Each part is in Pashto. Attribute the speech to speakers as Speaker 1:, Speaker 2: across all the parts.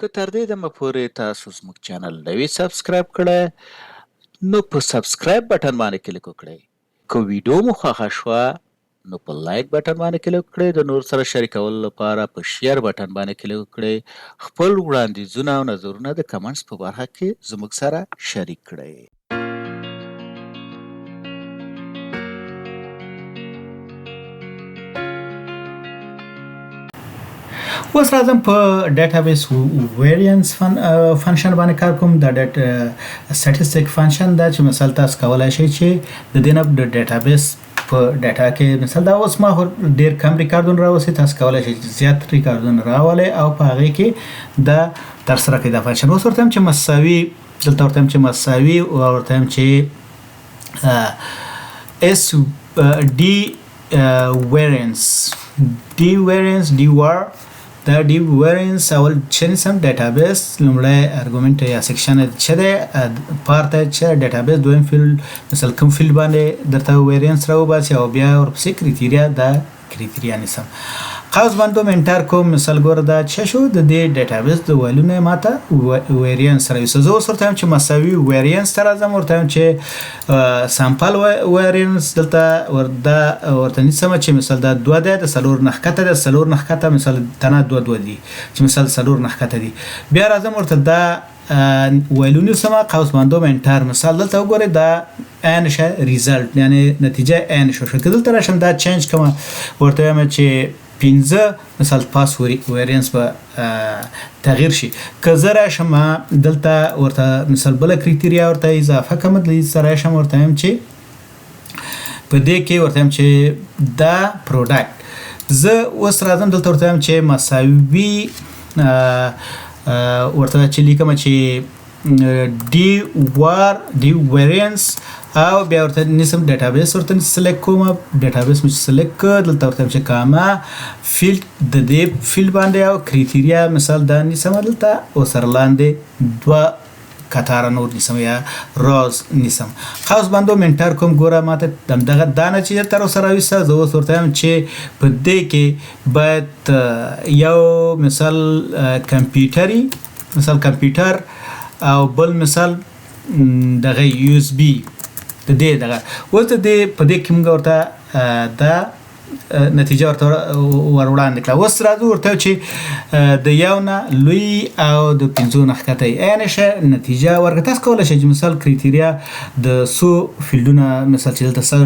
Speaker 1: که تر دې دمه پورې تاسو زموږ چینل نه وي سبسکرایب کړی نو په سبسکرایب بټن باندې کلیک وکړئ. که ویډیو مو خوښه شوه نو په لایک بټن باندې کلیک وکړئ. د نور سره شریکولو لپاره په شیر بټن باندې کلیک وکړئ. خپل وړاندیزونه او نظرونه د کمنټس په برخه کې زموږ سره شریک کړئ.
Speaker 2: اوس راځم په ډیټابیس ویریانس فنکشن باندې کار کوم. دا statistical فنکشن دا چې مثلا تاسو کولای شئ چې د دې نه د ډیټابیس په ډاټا کې مثلا دا اوس ما ډیر کم ریکارډونه راوستي، تاسو کولای شئ زیات ریکارډونه راولئ او په هغې کې دا ترسره کړئ دا فنکشن. اوس ورته وایم چې مساوي، دلته ورته وایم چې مساوي او ورته وایم چې اس ډي variance DVAR دا variance اول چې سم ډیټابیس لومړی ارګومنټ یا سیکشن چې ده پارت چې ډیټابیس دویم فیلډ مثلا کوم فیلډ باندې درته variance راوباسي او بیا ورپسې کریټیریا دا کریټیریا نیسم. قوس باندې انټر کوم مثال ګوره دا چې شو د دې ډیټابیس د ویلونه ماته variance راوځي. زه اوس ورته چې مساوي variance تر ازم ورته چې سامپل variance دلته ورته نیسم چې مثال دا 2 ده د سلور نخکته د سلور نخکته مثال تنه 2 دي چې مثال سلور نخکته دي. بیا راځم ورته دا ویلونه سم قوس باندې انټر مثال دلته وګورئ دا ان ش ریزلټ یعنی نتیجه ان شو دلته راشم دا چینج کوم ورته وایم چې 15 مثال پاس ویریانس به تغییر شي. که زه راشم دلته ورته مثال بل کریټیریا ورته اضافه کوم د سره راشم ورته وایم چې په دې کې ورته وایم چې دا پروډکټ زه اوس راځم دلته ورته وایم چې مساوي ورته چې لیکم چې D variance او بیا ورته نسم ډیټابیس ورته سلیکټ کوم. ډیټابیس مې سلیکټ کړ دلته ورته چې کاما فیلډ د دې فیلډ باندې او کریټیریا مثال دا نسم دلته او سر لاندې 2 کتاره نور نسم یا روز نسم. خاص باندې منټر کوم ګوره ماته دغه دانه چې تر سره وسه زه اوس ورته چې په دې کې باید یو مثال کمپیوټري مثال کمپیوټر او بل مثال دغه یو اس بي د دې دغه اوس د دې په دې کې موږ ورته دا نتیجه ورته وړاندې کړه. اوس راځو ورته چې د یو نه لوی او د 15 نه ښکته یعنی شه نتیجه ورکړه. تاسو کولای شئ چې مثال کریټیریا د سو فیلډونه مثال چې دلته سره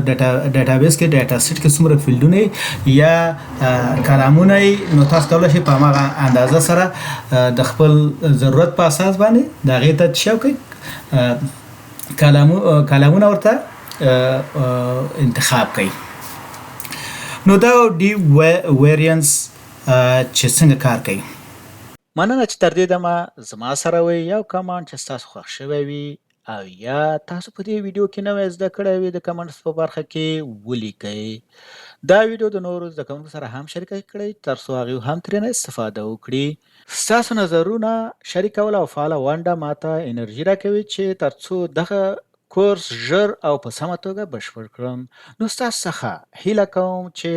Speaker 2: ډیټابیس کې ډاټا سیټ کې څومره فیلډونه یا کلمونه نو تاسو کولای شئ په هغه اندازه سره د خپل ضرورت په اساس باندې دا غي ته شوکې کلمونه ورته انتخاب کړئ. نو دا ډي ویریانس چې څنګه کار کوي.
Speaker 1: مننه چې تر دې دمه زما سره وي. یو کمنټ چې تاسو خوښ شوی وي او یا تاسو په دې ویډیو کې نوې زده کړی وي د کمنټس په برخه کې ولیکئ. دا ویډیو د نورو زده کوونکو سره هم شریک کړئ ترڅو هغوی هم ترې استفاده وکړي. ستاسو نظرونه شریکول او فعاله ونډه ماته انرژي راکوي چې ترڅو دغه کورس ژر او په سمه توګه بشپړ کړم. نو ستاسو څخه هیله کوم چې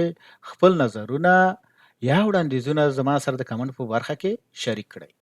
Speaker 1: خپل نظرونه یا وړاندیزونه زما سره د کمنټ په برخه کې شریک کړئ.